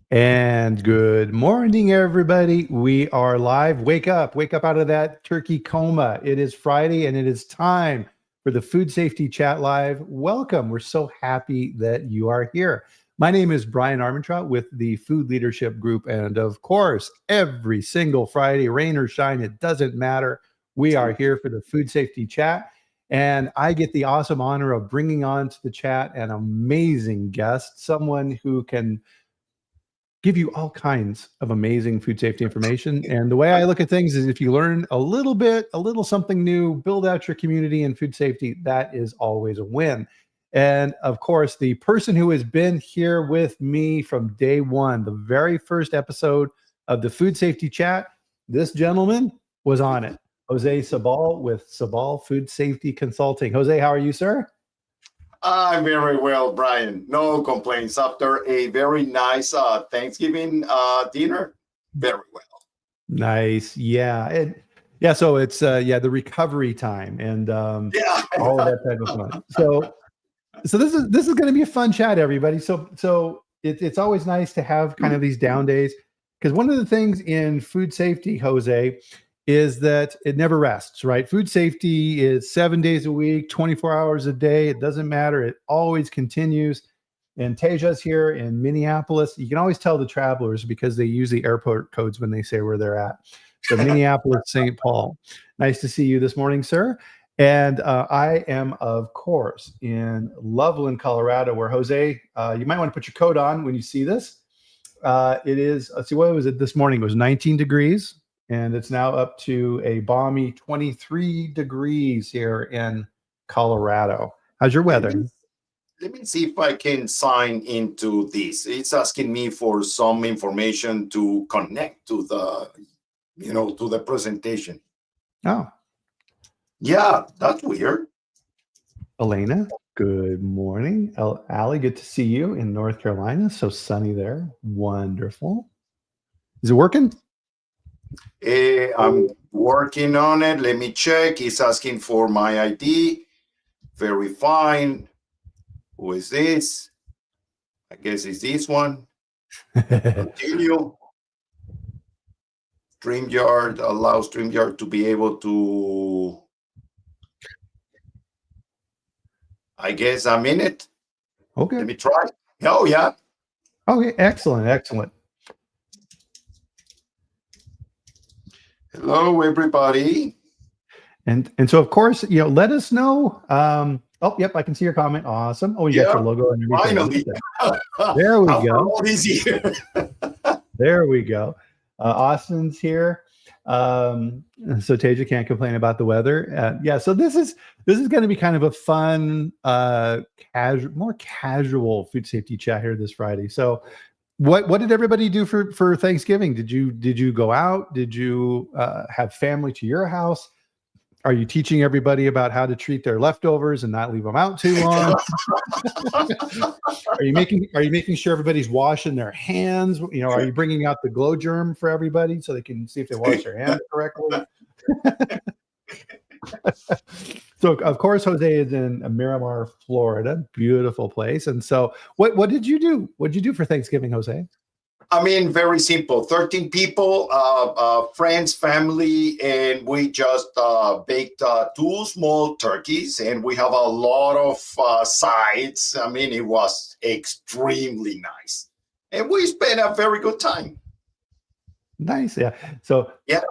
And good morning, everybody. We are live. Wake up out of that turkey coma. It is Friday and it is time for the Food Safety Chat Live. Welcome. We're so happy that you are here. My name is Brian Armentrout with the Food Leadership Group. And of course, every single Friday, rain or shine, it doesn't matter. We are here for the Food Safety Chat. And I get the awesome honor of bringing on to the chat an amazing guest, someone who can give you all kinds of amazing food safety information. And the way I look at things is if you learn a little something new, build out your community in food safety, that is always a win. And of course, the person who has been here with me from day one, the very first episode of the Food Safety Chat, this gentleman was on it. Jose Sabal with Sabal Food Safety Consulting. Jose, how are you, sir? I'm very well, Brian. No complaints. After a very nice Thanksgiving dinner, very well. Nice. Yeah. So it's the recovery time and all of that type of fun. So this is going to be a fun chat, everybody. So it's always nice to have kind of these down days, because one of the things in food safety, Jose, is that it never rests, right? Food safety is 7 days a week, 24 hours a day. It doesn't matter. It always continues. And Teja's here in Minneapolis. You can always tell the travelers because they use the airport codes when they say where they're at. So Minneapolis, St. Paul. Nice to see you this morning, sir. And I am, of course, in Loveland, Colorado, where Jose, you might want to put your coat on when you see this. It is, let's see, what was it this morning? It was 19 degrees. And it's now up to a balmy 23 degrees here in Colorado. How's your weather? Let me see if I can sign into this. It's asking me for some information to connect to the, to the presentation. Oh. Yeah, that's weird. Elena, good morning. Allie, good to see you in North Carolina. So sunny there. Wonderful. Is it working? I'm working on it. Let me check. It's asking for my ID. Very fine. Who is this? I guess it's this one. Continue. StreamYard allows StreamYard to be able to, I guess, a minute. Okay. Let me try. Oh, yeah. Okay, excellent. Hello, everybody. And so, of course, let us know. Oh, yep, I can see your comment. Awesome. Oh, you got your logo and everything. Finally. There we go. All these years. There we go. Austin's here. So Teja can't complain about the weather. So this is going to be kind of a fun, more casual food safety chat here this Friday. So what did everybody do for Thanksgiving? Did you go out? Did you have family to your house? Are you teaching everybody about how to treat their leftovers and not leave them out too long? Are you making sure everybody's washing their hands? Are you bringing out the glow germ for everybody so they can see if they wash their hands correctly? So, of course, Jose is in Miramar, Florida. Beautiful place. And so what did you do? What did you do for Thanksgiving, Jose? I mean, very simple. 13 people, friends, family, and we just baked 2 small turkeys, and we have a lot of sides. I mean, it was extremely nice, and we spent a very good time. Nice, yeah. So, yeah.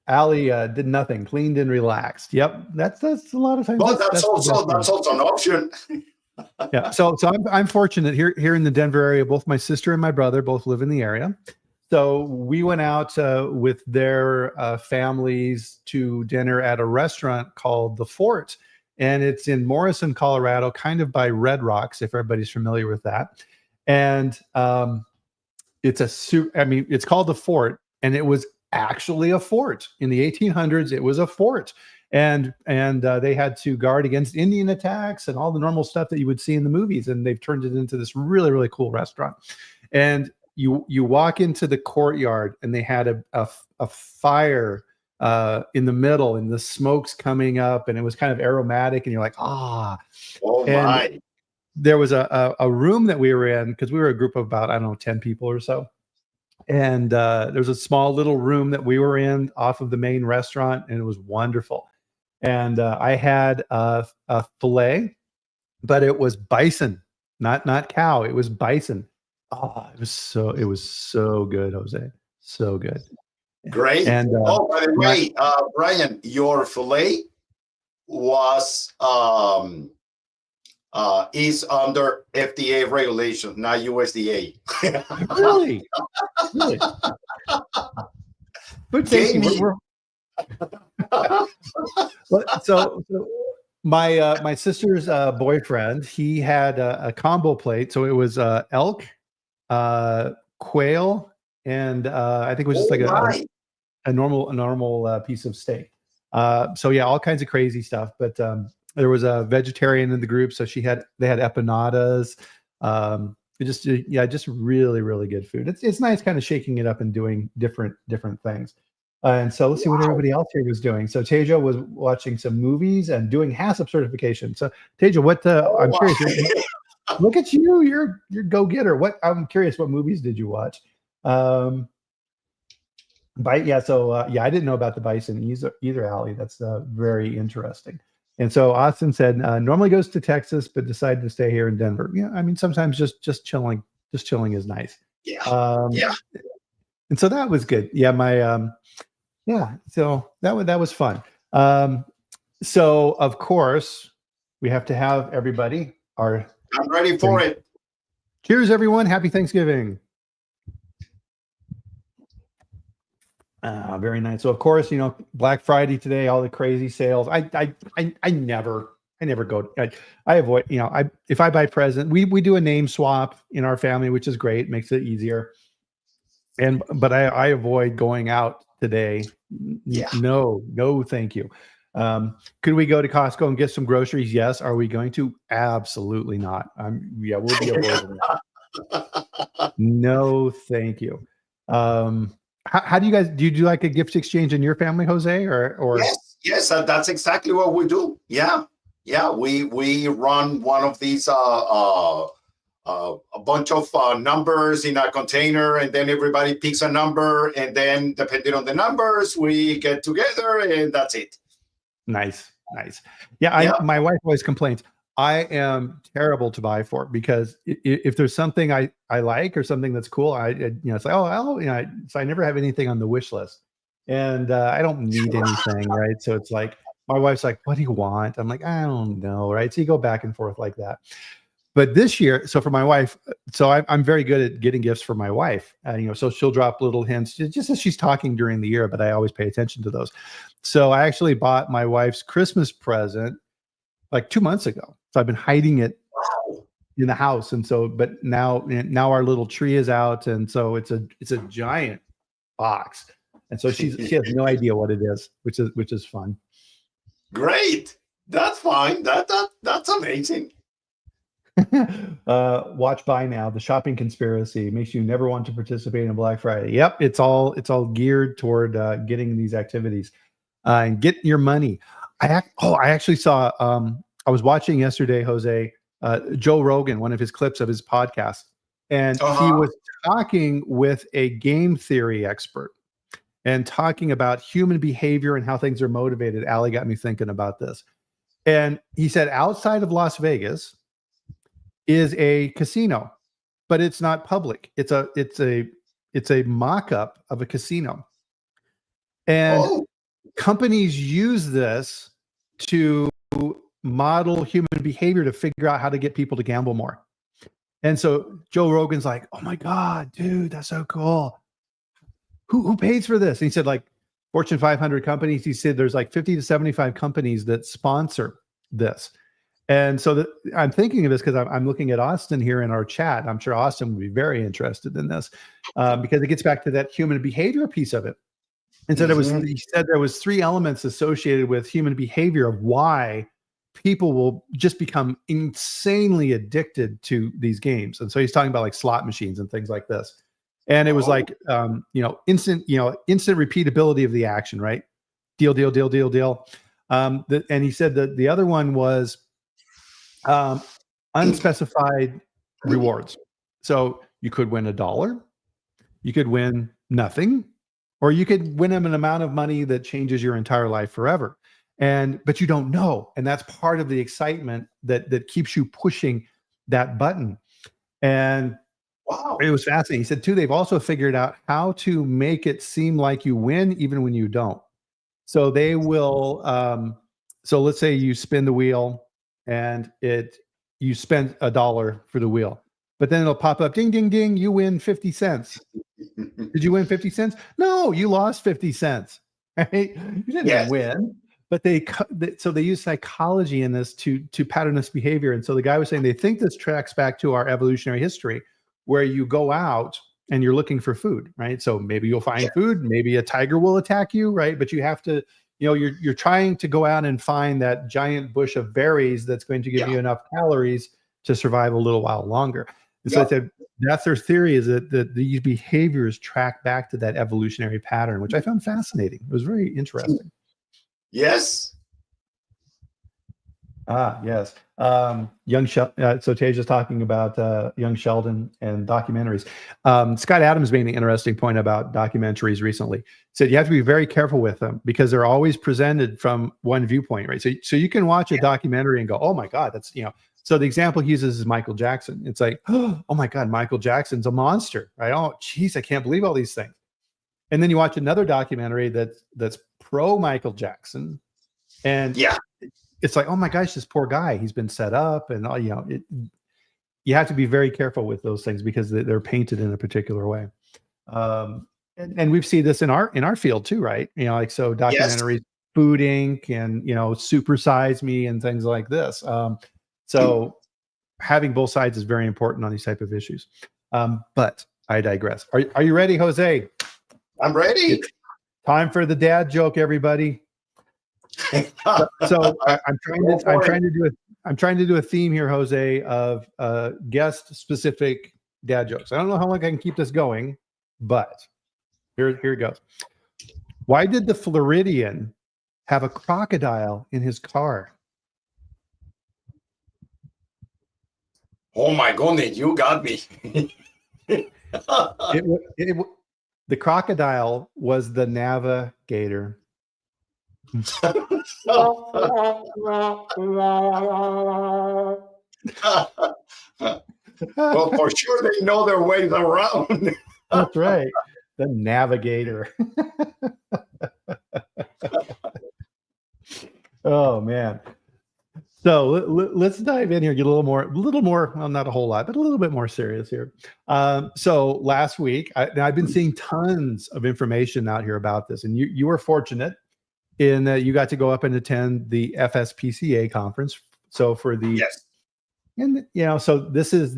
Allie did nothing, cleaned and relaxed. Yep, that's a lot of times. Well, that's also an option. Yeah, so I'm fortunate here in the Denver area. Both my sister and my brother both live in the area, so we went out with their families to dinner at a restaurant called The Fort, and it's in Morrison, Colorado, kind of by Red Rocks, if everybody's familiar with that. And it's called The Fort, and it was actually a fort in the 1800s. It was a fort. And they had to guard against Indian attacks and all the normal stuff that you would see in the movies. And they've turned it into this really, really cool restaurant. And you walk into the courtyard, and they had a fire in the middle, and the smoke's coming up, and it was kind of aromatic. And you're like, ah. Oh, my. there was a room that we were in because we were a group of about, I don't know, 10 people or so. And there was a small little room that we were in off of the main restaurant, and it was wonderful. And I had a filet, but it was bison, not cow. It was bison. Oh, it was so good, Jose. So good. Great. And oh, by the way, Brian, your filet was is under FDA regulations, not USDA. Really? Really? Food safety. So my sister's boyfriend, he had a combo plate. So it was elk, quail, and I think it was just like a normal piece of steak. So yeah, all kinds of crazy stuff. But there was a vegetarian in the group, so they had empanadas. Just really, really good food. It's nice kind of shaking it up and doing different things. And so let's see what everybody else here was doing. So Tejo was watching some movies and doing HACCP certification. So Tejo, what I'm curious. Look at you, you're go-getter. I'm curious, what movies did you watch? I didn't know about the bison either, Allie. That's very interesting. And so Austin said, normally goes to Texas, but decided to stay here in Denver. Yeah, I mean, sometimes just chilling is nice. Yeah. And so that was good. Yeah, so that was fun. So of course we have to have everybody. I'm ready for it. Cheers, everyone. Happy Thanksgiving. Very nice. So of course, Black Friday today, all the crazy sales. I never go. I avoid. If I buy present, we do a name swap in our family, which is great. Makes it easier. But I avoid going out today. Yeah. No, thank you. Could we go to Costco and get some groceries? Yes. Are we going to? Absolutely not. We'll be avoiding that. No, thank you. How do you guys do? You do like a gift exchange in your family, Jose, or? Yes, that's exactly what we do. Yeah. We run one of these a bunch of numbers in a container, and then everybody picks a number, and then depending on the numbers, we get together, and that's it. Nice. Yeah. My wife always complains, I am terrible to buy for, because if there's something I like or something that's cool, it's like, so I never have anything on the wish list, and I don't need anything, right? So it's like, my wife's like, what do you want? I'm like, I don't know, right? So you go back and forth like that. But this year, so for my wife, so I'm very good at getting gifts for my wife. So she'll drop little hints just as she's talking during the year, but I always pay attention to those. So I actually bought my wife's Christmas present like 2 months ago. So I've been hiding it in the house, and so, but now our little tree is out, and so it's a giant box, and so she has no idea what it is, which is fun. Great, that's fine. That's amazing. Watch Buy Now, the shopping conspiracy makes you never want to participate in Black Friday. Yep, it's all geared toward getting these activities and get your money. I actually saw. I was watching yesterday, Jose, Joe Rogan, one of his clips of his podcast, and he was talking with a game theory expert and talking about human behavior and how things are motivated. Allie got me thinking about this, and he said outside of Las Vegas is a casino, but it's not public. It's a mock-up of a casino, and companies use this to model human behavior to figure out how to get people to gamble more. And so Joe Rogan's like, oh my God, dude, that's so cool. Who pays for this? And he said, like, Fortune 500 companies. He said there's like 50 to 75 companies that sponsor this. And so I'm thinking of this because I'm looking at Austin here in our chat. I'm sure Austin would be very interested in this because it gets back to that human behavior piece of it. And so he said there was 3 elements associated with human behavior of why people will just become insanely addicted to these games. And so he's talking about like slot machines and things like this. And it was like, instant repeatability of the action, right? Deal. And he said that the other one was unspecified rewards. So you could win $1, you could win nothing, or you could win an amount of money that changes your entire life forever. But you don't know. And that's part of the excitement that keeps you pushing that button. And Wow. it was fascinating. He said, too, they've also figured out how to make it seem like you win even when you don't. So they will, so let's say you spin the wheel and you spend $1 for the wheel, but then it'll pop up, ding, ding, ding, you win 50 cents. Did you win 50 cents? No, you lost 50 cents. Right? You didn't win. But so they use psychology in this to pattern this behavior. And so the guy was saying they think this tracks back to our evolutionary history, where you go out and you're looking for food, right? So maybe you'll find food, maybe a tiger will attack you, right? But you have to, you're trying to go out and find that giant bush of berries that's going to give you enough calories to survive a little while longer. And so I said, that's their theory, is that these behaviors track back to that evolutionary pattern, which I found fascinating. It was very interesting. Yes. Yes. So Teja's talking about young Sheldon and documentaries. Scott Adams made an interesting point about documentaries recently. He said you have to be very careful with them because they're always presented from one viewpoint, right? So you can watch a documentary and go, oh my God, that's, so the example he uses is Michael Jackson. It's like, oh my God, Michael Jackson's a monster, right? Oh, geez, I can't believe all these things. And then you watch another documentary that's pro Michael Jackson, and it's like, oh my gosh, this poor guy, he's been set up, and you have to be very careful with those things because they're painted in a particular way. And we've seen this in our field too, right? Like, so documentaries, Food Inc. and Super Size Me and things like this. So having both sides is very important on these type of issues. But I digress. Are you ready, Jose? I'm ready. It's time for the dad joke, everybody. So I'm trying to do a theme here, Jose, of guest specific dad jokes. I don't know how long I can keep this going, but here it goes. Why did the Floridian have a crocodile in his car? Oh my goodness, you got me. The crocodile was the navigator. Well, for sure they know their ways around. That's right. The navigator. Oh man. So let's dive in here, get a little more, well, not a whole lot, but a little bit more serious here. So last week, I've been seeing tons of information out here about this, and you were fortunate in that you got to go up and attend the FSPCA conference. So for the and so this is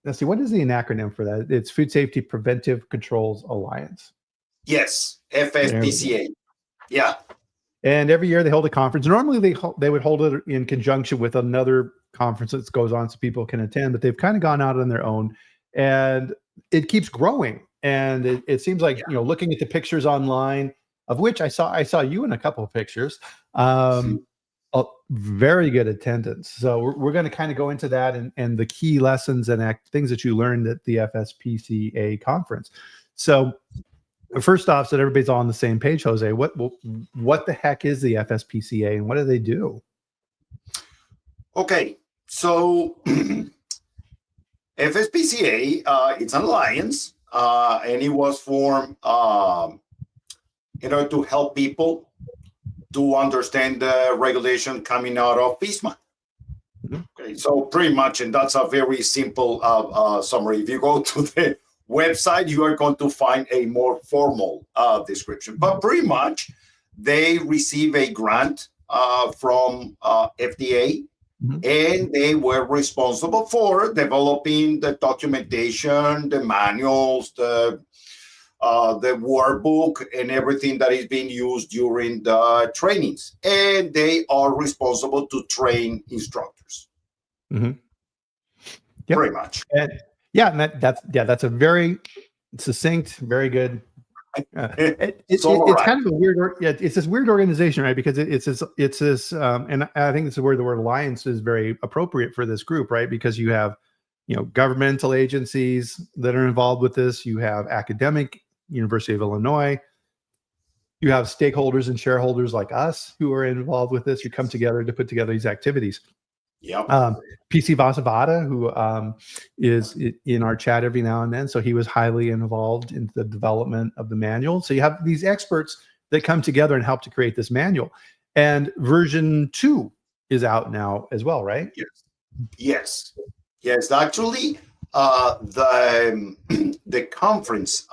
let's see, what is the acronym for that? It's Food Safety Preventive Controls Alliance. Yes, FSPCA. Yeah. And every year they hold a conference. Normally they would hold it in conjunction with another conference that goes on so people can attend, but they've kind of gone out on their own, and it keeps growing. And it seems like, looking at the pictures online, of which I saw you in a couple of pictures, very good attendance. So we're going to kind of go into that and the key lessons and things that you learned at the FSPCA conference. So first off, so that everybody's all on the same page, Jose, what the heck is the FSPCA and what do they do? Okay, so FSPCA, it's an alliance, and it was formed to help people to understand the regulation coming out of FISMA. Okay, so pretty much, and that's a very simple summary. If you go to the website, you are going to find a more formal description. But pretty much, they receive a grant from FDA, and they were responsible for developing the documentation, the manuals, the workbook, and everything that is being used during the trainings. And they are responsible to train instructors. Yep. Pretty much. And that's a very succinct, very good It's kind of a weird, it's this weird organization, right? Because it's this, and I think this is where the word alliance is very appropriate for this group, right? Because you have, governmental agencies that are involved with this. You have academic, University of Illinois. You have stakeholders and shareholders like us who are involved with this, who come together to put together these activities. Yep. PC Vasavada, who is in our chat every now and then. So he was highly involved in the development of the manual. So you have these experts that come together and help to create this manual. And version 2 is out now as well, right? Yes. Actually, the conference,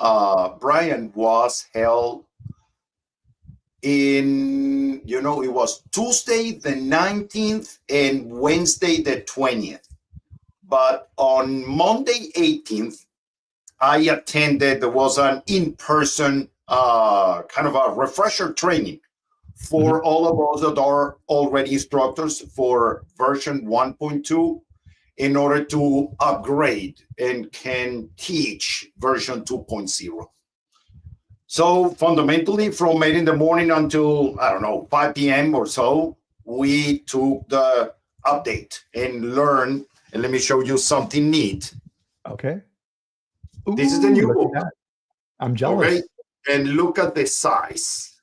Brian, was held in, it was Tuesday the 19th and Wednesday the 20th. But on Monday 18th, I attended, there was an in-person kind of a refresher training for all of us that are already instructors for version 1.2 in order to upgrade and can teach version 2.0. So fundamentally, from 8 in the morning until, 5 p.m. or so, we took the update and learned. And let me show you something neat. Okay. This is the new book. I'm jealous. Okay. And look at the size.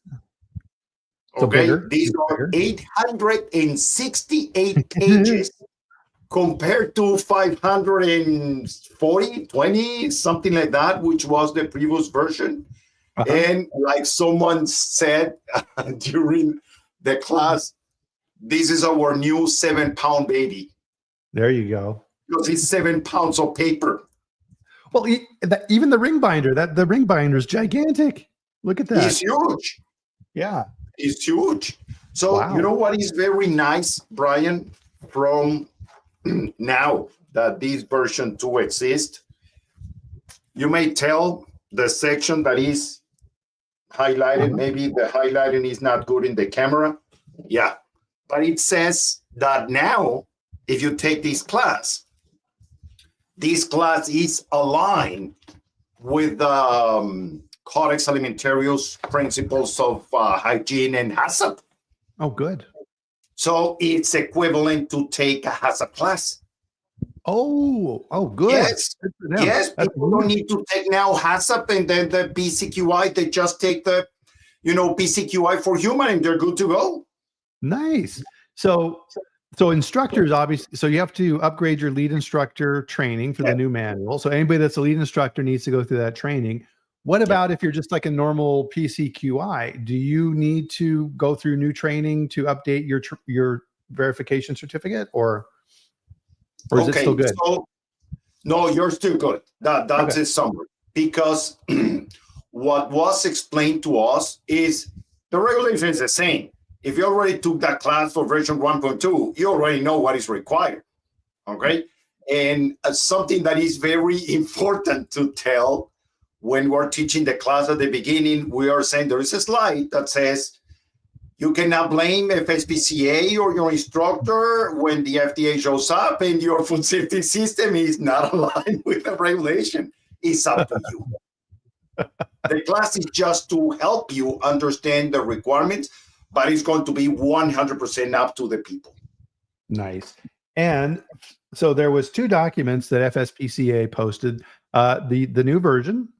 Okay. These are 868 pages compared to 540, 20, something like that, which was the previous version. And like someone said during the class, this is our new 7-pound baby. There you go. Because it's 7 pounds of paper. Well, even the ring binder, the ring binder is gigantic. Look at that. It's huge. Yeah. It's huge. So You know what is very nice, Brian, from now that this version 2 exists? You may tell the section that is highlighted. Maybe the highlighting is not good in the camera. Yeah. But it says that now, if you take this class is aligned with the Codex Alimentarius principles of hygiene and HACCP. Oh, good. So it's equivalent to take a HACCP class. Oh, good. Yes. People don't need to take now HACCP and then the PCQI. They just take the, PCQI for human and they're good to go. Nice. So instructors, obviously, so you have to upgrade your lead instructor training for the new manual. So anybody that's a lead instructor needs to go through that training. What about if you're just like a normal PCQI? Do you need to go through new training to update your verification certificate, or is it still good? So, no, you're still good. That's a summary. Because what was explained to us is the regulation is the same. If you already took that class for version 1.2, you already know what is required. Okay? And something that is very important to tell when we're teaching the class at the beginning, we are saying there is a slide that says you cannot blame FSPCA or your instructor when the FDA shows up and your food safety system is not aligned with the regulation. It's up to you. The class is just to help you understand the requirements, but it's going to be 100% up to the people. Nice. And so there was 2 documents that FSPCA posted, the new version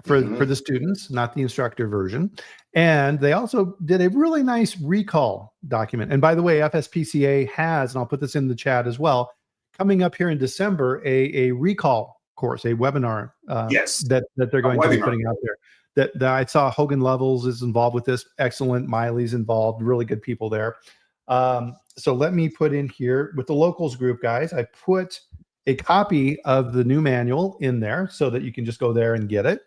for the students, not the instructor version. And they also did a really nice recall document. And by the way, FSPCA has, and I'll put this in the chat as well, coming up here in December, a recall course, a webinar that they're going to be putting out there. That I saw Hogan Levels is involved with this. Excellent. Miley's involved. Really good people there. So let me put in here with the locals group, guys. I put a copy of the new manual in there so that you can just go there and get it.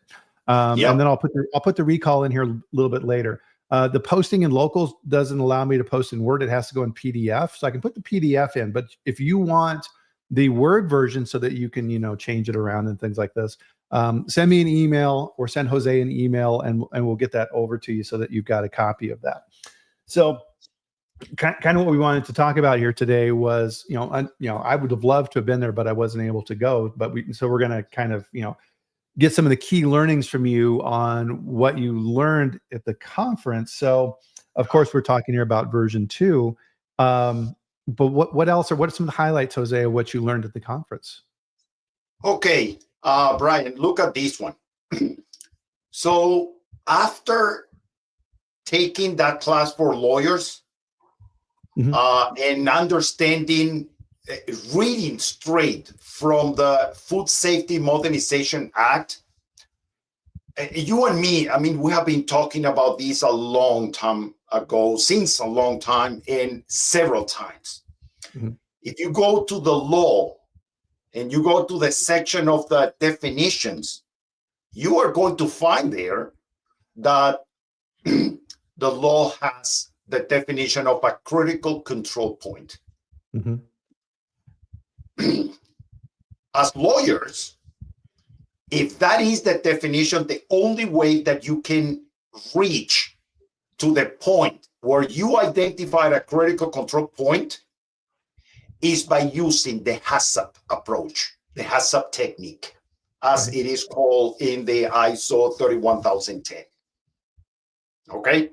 And then I'll put the recall in here a little bit later. The posting in locals doesn't allow me to post in Word. It has to go in PDF. So I can put the PDF in. But if you want the Word version so that you can, change it around and things like this, send me an email or send Jose an email and we'll get that over to you so that you've got a copy of that. So kind of what we wanted to talk about here today was, I would have loved to have been there, but I wasn't able to go. But so we're going to kind of, get some of the key learnings from you on what you learned at the conference. So, of course, we're talking here about version 2. But what else, or what are some of the highlights, Jose, of what you learned at the conference? Okay, Brian, look at this one. So after taking that class for lawyers, and understanding, reading straight from the Food Safety Modernization Act, you and me, I mean, we have been talking about this a long time ago, since a long time, and several times. If you go to the law and you go to the section of the definitions, you are going to find there that the law has the definition of a critical control point. As lawyers, if that is the definition, the only way that you can reach to the point where you identified a critical control point is by using the HACCP approach, the HACCP technique, as it is called in the ISO 31010. Okay?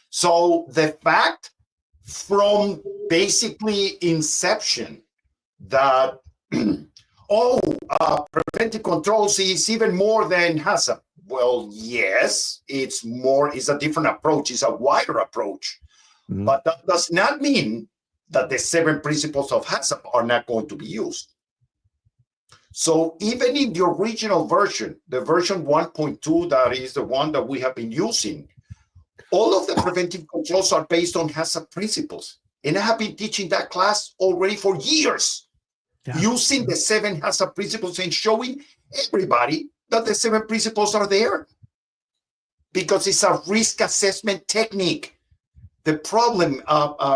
So the fact from basically inception that, preventive controls is even more than HACCP. Well, yes, it's a different approach, it's a wider approach. But that does not mean that the 7 principles of HACCP are not going to be used. So even in the original version, the version 1.2, that is the one that we have been using, all of the preventive controls are based on HACCP principles. And I have been teaching that class already for years, using the 7 HACCP principles and showing everybody that the 7 principles are there, because it's a risk assessment technique. The problem,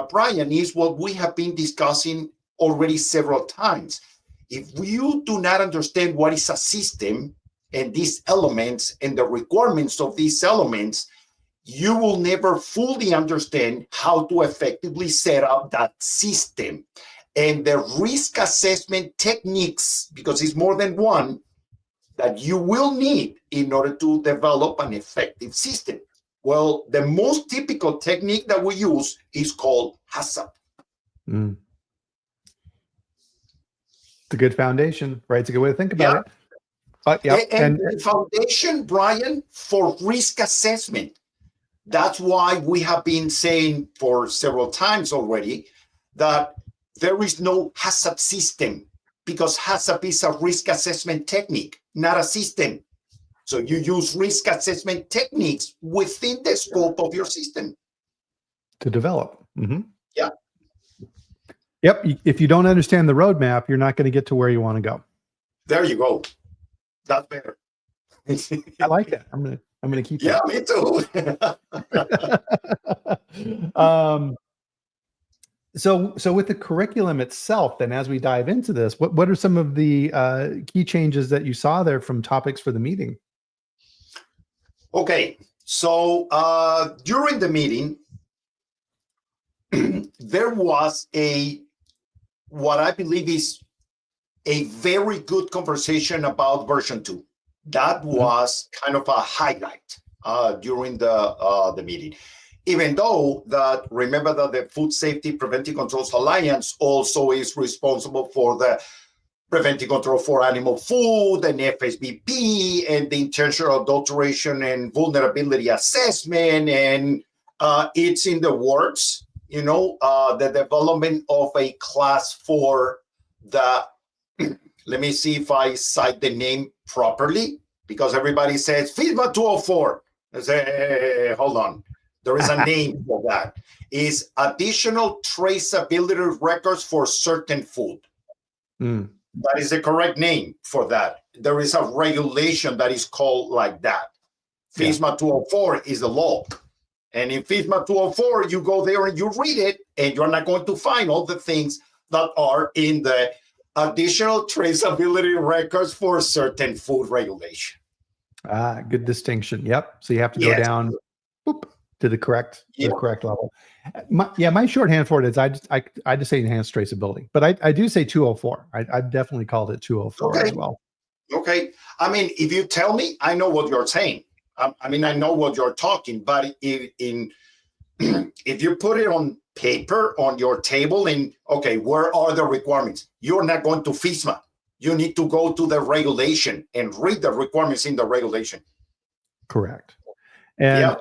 Brian, is what we have been discussing already several times. If you do not understand what is a system and these elements and the requirements of these elements, you will never fully understand how to effectively set up that system. And the risk assessment techniques, because it's more than one, that you will need in order to develop an effective system. Well, the most typical technique that we use is called HACCP. It's a good foundation, right? It's a good way to think about it. And the foundation, Brian, for risk assessment. That's why we have been saying for several times already that there is no HACCP system, because HACCP is a risk assessment technique, not a system. So you use risk assessment techniques within the scope of your system to develop. Yep. If you don't understand the roadmap, you're not going to get to where you want to go. There you go. That's better. I like that. I'm gonna keep that. Yeah, me too. So with the curriculum itself, then, as we dive into this, what are some of the key changes that you saw there from topics for the meeting? Okay, so during the meeting, there was what I believe is a very good conversation about version 2. That was kind of a highlight during the meeting. Even though that, remember that the Food Safety Preventive Controls Alliance also is responsible for the preventive control for animal food and FSBP and the intentional adulteration and vulnerability assessment, and it's in the works, the development of a class for the, let me see if I cite the name properly, because everybody says FISMA 204. I say, hey, hold on. There is a name for that. Is additional traceability records for certain food. That is the correct name for that. There is a regulation that is called like that. FISMA 204 is the law. And in FISMA 204, you go there and you read it, and you're not going to find all the things that are in the additional traceability records for certain food regulation. Good distinction. Yep. So you have to go down to the correct level. My shorthand for it is I just say enhanced traceability, but I do say 204. I've definitely called it 204 as well. Okay. I mean, if you tell me, I know what you're saying. I mean, I know what you're talking, but if you put it on paper on your table and, okay, where are the requirements? You're not going to FISMA. You need to go to the regulation and read the requirements in the regulation. Correct. And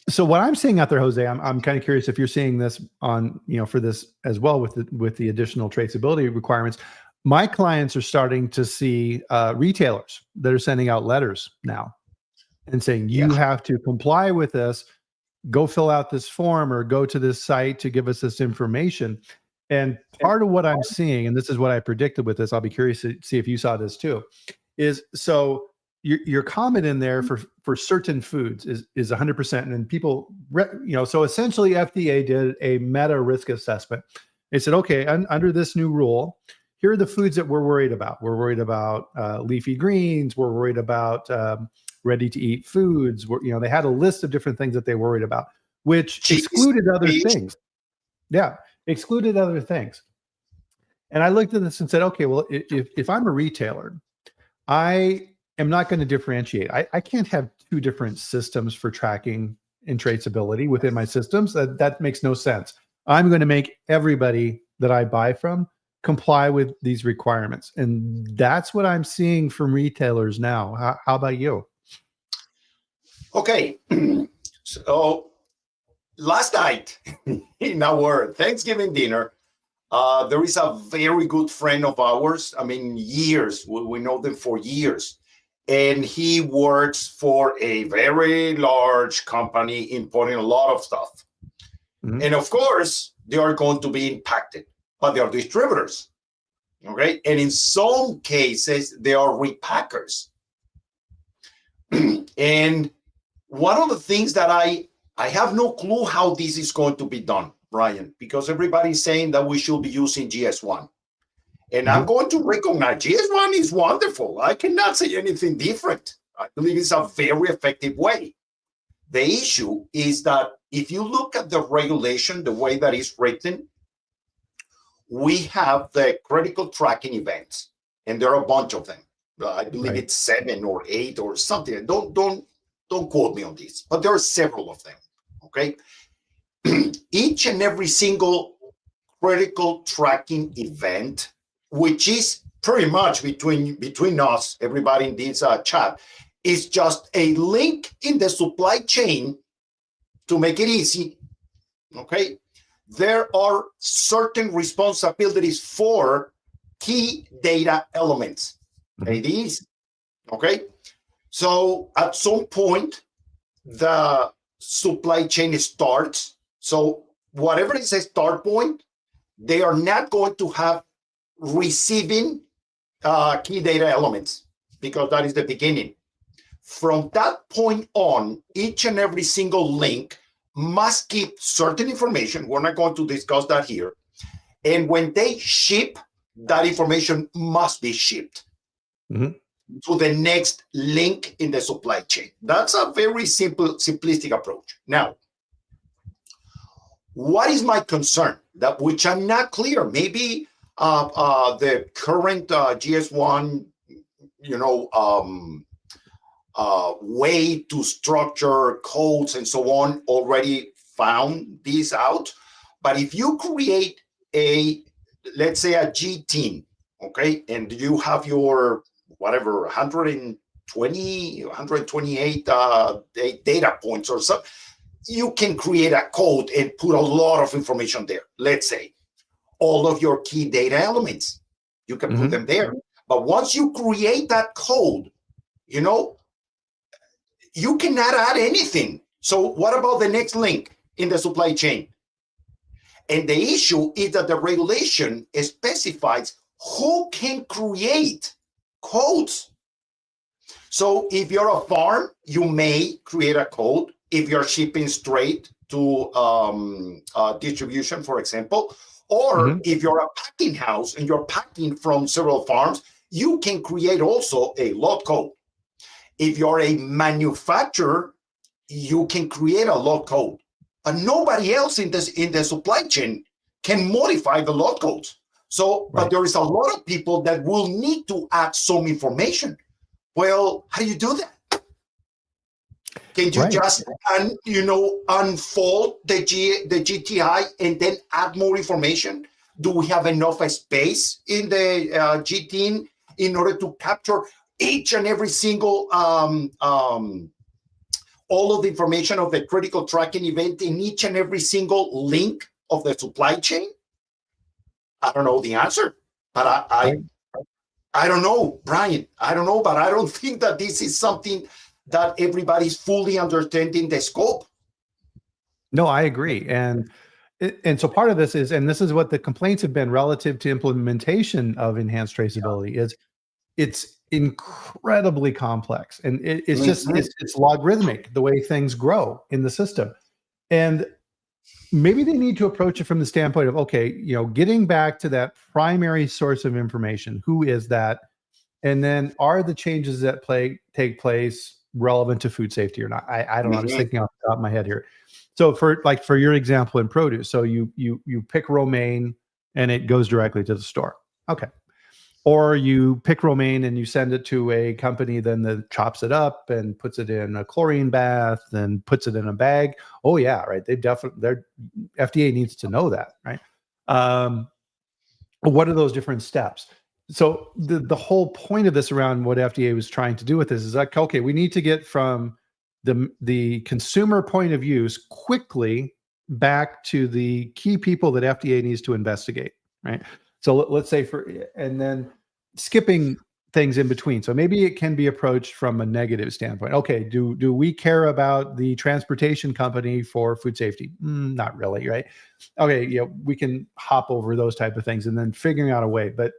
so what I'm seeing out there, Jose, I'm kind of curious if you're seeing this on, for this as well with the additional traceability requirements. My clients are starting to see retailers that are sending out letters now and saying, you have to comply with this, go fill out this form or go to this site to give us this information. And part of what I'm seeing, and this is what I predicted with this, I'll be curious to see if you saw this too, is so your comment in there for certain foods is 100%. And then people, so essentially FDA did a meta risk assessment. They said, okay, under this new rule, here are the foods that we're worried about. We're worried about leafy greens. We're worried about ready to eat foods. They had a list of different things that they worried about, which excluded other things. Yeah, excluded other things. And I looked at this and said, okay, well, if I'm a retailer, I am not going to differentiate. I can't have two different systems for tracking and traceability within my systems. That makes no sense. I'm going to make everybody that I buy from comply with these requirements. And that's what I'm seeing from retailers now. How about you? Okay. So last night in our Thanksgiving dinner, there is a very good friend of ours. I mean, years, we know them for years. And he works for a very large company importing a lot of stuff. Mm-hmm. And of course, they are going to be impacted, but they are distributors. Okay. And in some cases, they are repackers. And one of the things that I have no clue how this is going to be done, Brian, because everybody's saying that we should be using GS1. And I'm going to recognize GS1 is wonderful. I cannot say anything different. I believe it's a very effective way. The issue is that if you look at the regulation, the way that it's written, we have the critical tracking events, and there are a bunch of them. I believe it's 7 or 8 or something. Don't quote me on this, but there are several of them. Okay, each and every single critical tracking event, which is pretty much between us, everybody in this chat, is just a link in the supply chain to make it easy. Okay, there are certain responsibilities for key data elements. ADs. Okay, so at some point, the supply chain starts. So whatever is a start point, they are not going to have receiving key data elements because that is the beginning. From that point on, each and every single link must keep certain information. We're not going to discuss that here. And when they ship, that information must be shipped to the next link in the supply chain. That's a very simplistic approach. Now, what is my concern? That which I'm not clear. Maybe the current GS1, way to structure codes and so on already found this out. But if you create let's say a G team, okay, and you have your whatever 128 data points or so, you can create a code and put a lot of information there. Let's say all of your key data elements, you can put them there. But once you create that code, you cannot add anything. So what about the next link in the supply chain? And the issue is that the regulation specifies who can create codes. So if you're a farm, you may create a code. If you're shipping straight to distribution, for example, or if you're a packing house and you're packing from several farms, you can create also a lot code. If you're a manufacturer, you can create a lot code. But nobody else in the supply chain can modify the lot codes. So, but there is a lot of people that will need to add some information. Well, how do you do that? Can you just, unfold the GTI and then add more information? Do we have enough space in the GTIN in order to capture each and every single, all of the information of the critical tracking event in each and every single link of the supply chain? I don't know the answer, but I don't know, Brian. I don't know, but I don't think that this is something that everybody's fully understanding the scope. No, I agree. And so part of this is, and this is what the complaints have been relative to implementation of enhanced traceability, is it's incredibly complex. And it's just, it's logarithmic, the way things grow in the system. And maybe they need to approach it from the standpoint of, okay, getting back to that primary source of information. Who is that? And then are the changes that take place relevant to food safety or not? I don't know. I'm just thinking off the top of my head here. So for your example in produce, so you pick romaine and it goes directly to the store. Okay. Or you pick romaine and you send it to a company then that chops it up and puts it in a chlorine bath and puts it in a bag. Oh yeah, right. Their FDA needs to know that, right? What are those different steps? So the whole point of this around what FDA was trying to do with this is like, okay, we need to get from the consumer point of view quickly back to the key people that FDA needs to investigate, right? So let's say and then skipping things in between. So maybe it can be approached from a negative standpoint. Okay, do we care about the transportation company for food safety? Not really, right? Okay, we can hop over those type of things and then figuring out a way. But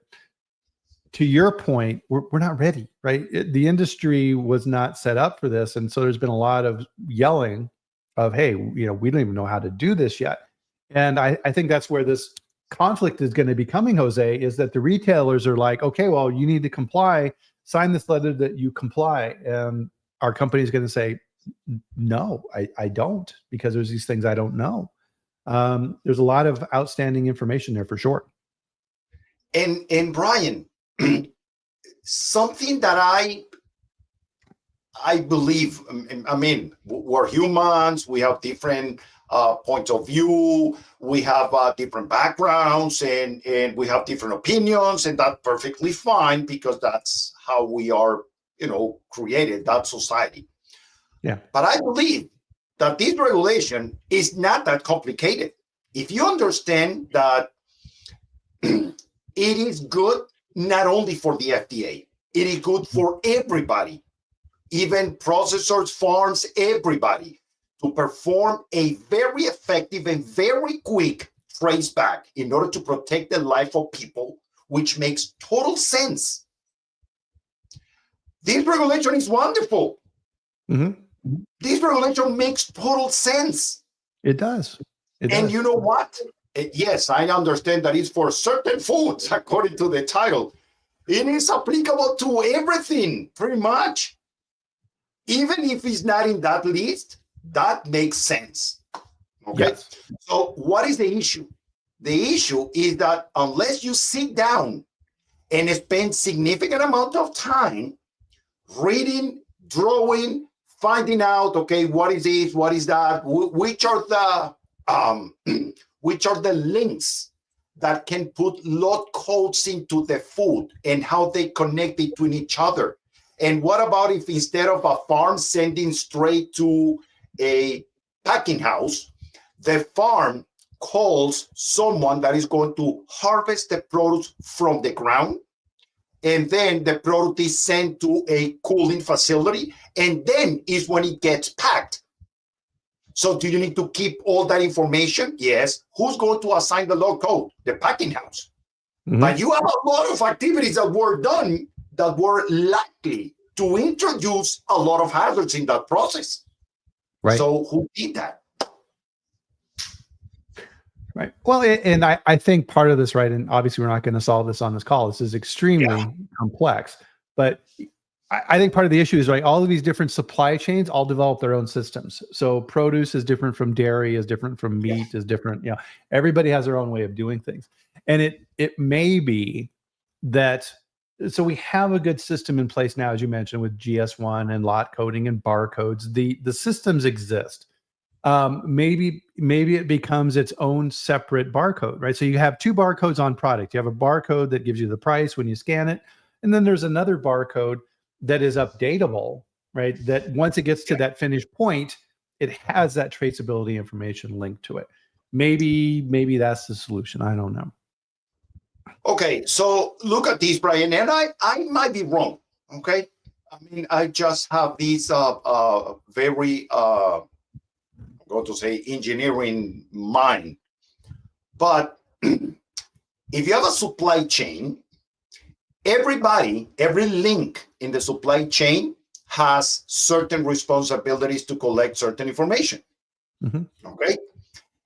to your point, we're not ready, right? The industry was not set up for this. And so there's been a lot of yelling of, hey, we don't even know how to do this yet. And I think that's where this conflict is going to be coming, Jose, is that the retailers are like, okay, well, you need to comply, sign this letter that you comply. And our company is going to say, no, I don't, because there's these things I don't know. There's a lot of outstanding information there for sure. And Brian, something that I believe, I mean, we're humans, we have different points of view, we have different backgrounds, and we have different opinions, and that's perfectly fine because that's how we are, created, that society. Yeah. But I believe that this regulation is not that complicated. If you understand that it is good not only for the FDA, it is good for everybody, even processors, farms, everybody, to perform a very effective and very quick trace back in order to protect the life of people, which makes total sense. This regulation is wonderful. This regulation makes total sense. It does. And you know what? Yes, I understand that it's for certain foods, according to the title. It is applicable to everything, pretty much. Even if it's not in that list, that makes sense. Okay. Yes. So what is the issue? The issue is that unless you sit down and spend significant amount of time reading, drawing, finding out, okay, what is this, what is that, which are the links that can put lot codes into the food and how they connect between each other. And what about if instead of a farm sending straight to a packing house, the farm calls someone that is going to harvest the produce from the ground, and then the product is sent to a cooling facility, and then is when it gets packed. So do you need to keep all that information? Yes. Who's going to assign the log code? The packing house. But you have a lot of activities that were done that were likely to introduce a lot of hazards in that process. Right. So who did that? Right. Well, and I think part of this, right, and obviously we're not going to solve this on this call. This is extremely complex. But I think part of the issue is, right, all of these different supply chains all develop their own systems. So produce is different from dairy, is different from meat, is different. Everybody has their own way of doing things. And it may be that, so we have a good system in place now, as you mentioned, with GS1 and lot coding and barcodes. The systems exist. Maybe it becomes its own separate barcode, right? So you have two barcodes on product. You have a barcode that gives you the price when you scan it, and then there's another barcode that is updatable, right? That once it gets to that finished point, it has that traceability information linked to it. Maybe that's the solution. I don't know. Okay, so look at this, Brian, and I might be wrong. Okay, I mean, I just have these very going to say engineering mind, but if you have a supply chain, every link in the supply chain has certain responsibilities to collect certain information. Okay,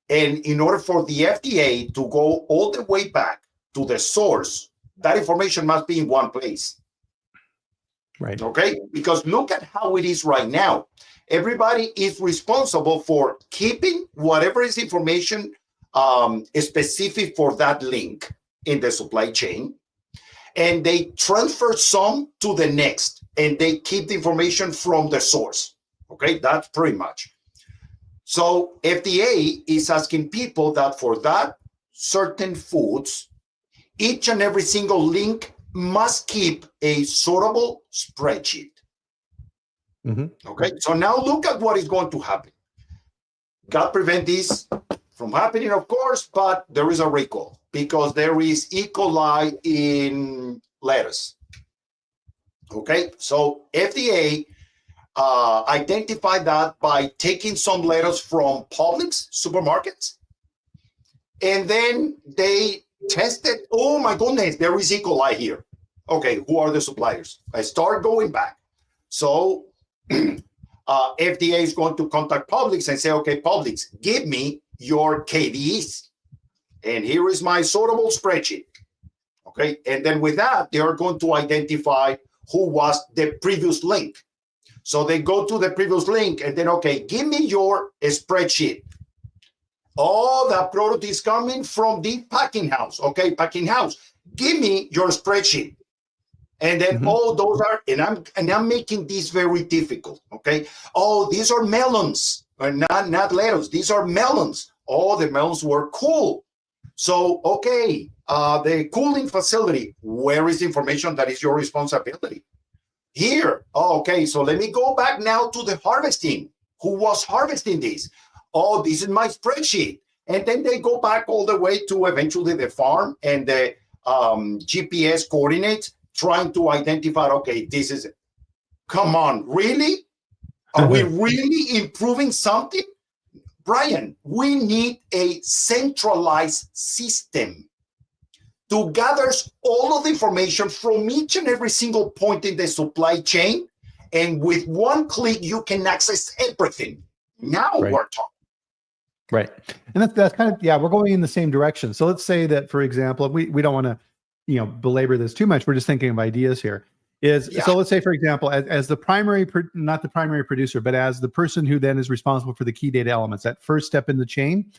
and in order for the FDA to go all the way back to the source, that information must be in one place. Right. Okay, because look at how it is right now. Everybody is responsible for keeping whatever is information specific for that link in the supply chain, and they transfer some to the next, and they keep the information from the source. Okay, that's pretty much. So FDA is asking people that for that certain foods, each and every single link must keep a sortable spreadsheet. Okay, so now look at what is going to happen. God prevent this from happening, of course, but there is a recall because there is E. coli in lettuce. Okay, so FDA identified that by taking some lettuce from Publix supermarkets, and then they tested, oh my goodness, there is E. coli here. Okay, who are the suppliers? I start going back. So FDA is going to contact Publix and say, okay, Publix, give me your KDEs. And here is my sortable spreadsheet. Okay, and then with that, they are going to identify who was the previous link. So they go to the previous link and then, okay, give me your spreadsheet. Oh, the product is coming from the packing house. Okay, packing house, give me your spreadsheet. And then all those are, and I'm making this very difficult. Okay. Oh, these are melons, or not lettuce. These are melons. Oh, the melons were cool. So okay, the cooling facility. Where is the information that is your responsibility? Here. Oh, okay. So let me go back now to the harvesting. Who was harvesting this? Oh, this is my spreadsheet. And then they go back all the way to eventually the farm and the GPS coordinates, trying to identify, okay, this is it. Come on, really? Are we really improving something? Brian, we need a centralized system to gather all of the information from each and every single point in the supply chain. And with one click, you can access everything. Now we're talking. Right. And that's kind of, yeah, we're going in the same direction. So let's say that, for example, we don't want to, belabor this too much. We're just thinking of ideas here. So let's say, for example, as the primary, not the primary producer, but as the person who then is responsible for the key data elements, that first step in the chain,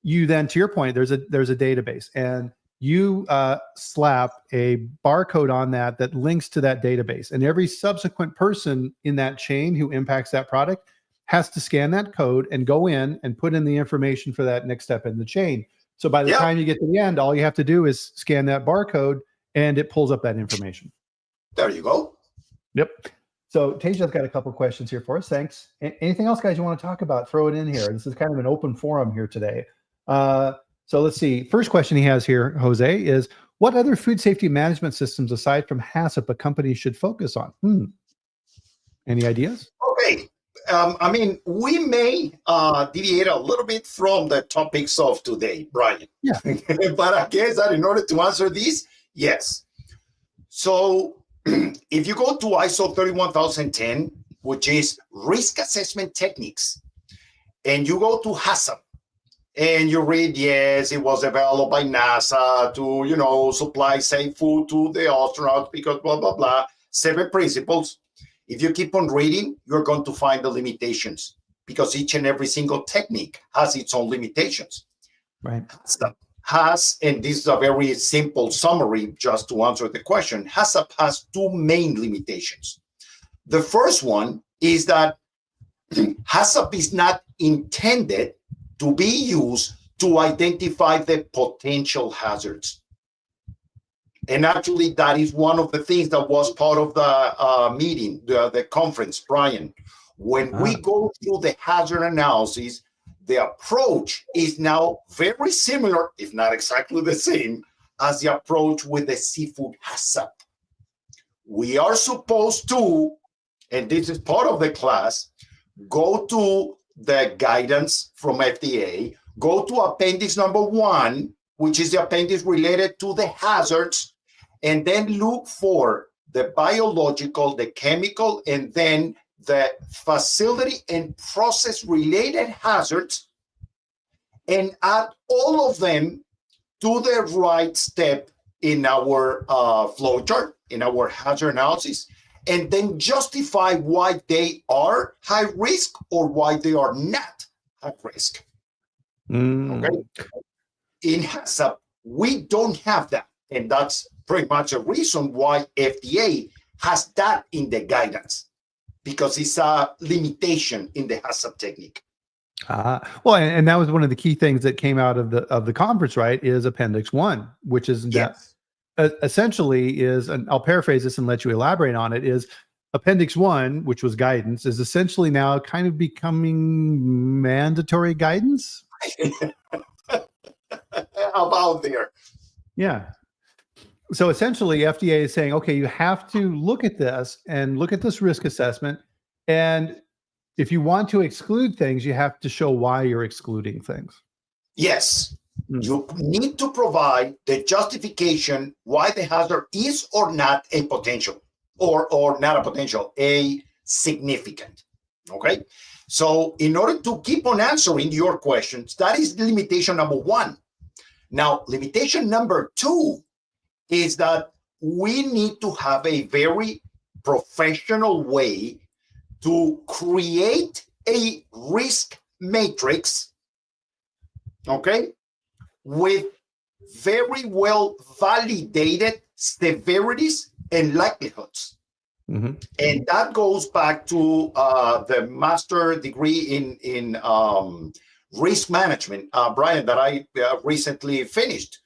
you then, to your point, there's a database, and you slap a barcode on that links to that database. And every subsequent person in that chain who impacts that product has to scan that code and go in and put in the information for that next step in the chain. So by the time you get to the end, all you have to do is scan that barcode and it pulls up that information. There you go. Yep. So Teja's got a couple of questions here for us. Thanks. Anything else, guys, you want to talk about? Throw it in here. This is kind of an open forum here today. So let's see. First question he has here, Jose, is what other food safety management systems aside from HACCP a company should focus on? Any ideas? Okay. I mean, we may deviate a little bit from the topics of today, Brian. Yeah. But I guess that in order to answer this, yes. So if you go to ISO 31010, which is risk assessment techniques, and you go to HACCP, and you read, yes, it was developed by NASA to, supply safe food to the astronauts because blah, blah, blah, 7 principles. If you keep on reading, you're going to find the limitations because each and every single technique has its own limitations. Right. has, and this is a very simple summary just to answer the question, HACCP has two main limitations. The first one is that HACCP is not intended to be used to identify the potential hazards. And actually, that is one of the things that was part of the meeting, the conference, Brian. When we go through the hazard analysis, the approach is now very similar, if not exactly the same, as the approach with the seafood HACCP. We are supposed to, and this is part of the class, go to the guidance from FDA, go to appendix number 1, which is the appendix related to the hazards, and then look for the biological, the chemical, and then the facility and process related hazards, and add all of them to the right step in our flowchart, in our hazard analysis, and then justify why they are high risk or why they are not high risk. Okay. In HACCP, we don't have that. And that's pretty much a reason why FDA has that in the guidance, because it's a limitation in the HACCP technique. Well, and that was one of the key things that came out of the conference, right? Is Appendix 1, which is Yes. that essentially is, and I'll paraphrase this and let you elaborate on it, is Appendix 1, which was guidance, is essentially now kind of becoming mandatory guidance. About there. Yeah. So essentially, FDA is saying, okay, you have to look at this and look at this risk assessment. And if you want to exclude things, you have to show why you're excluding things. Yes. You need to provide the justification why the hazard is or not a potential, or not a potential, a significant. Okay. So in order to keep on answering your questions, that is limitation number 1. Now, limitation number 2 is that we need to have a very professional way to create a risk matrix, okay, with very well validated severities and likelihoods. And that goes back to the master degree in risk management, Brian, that I recently finished.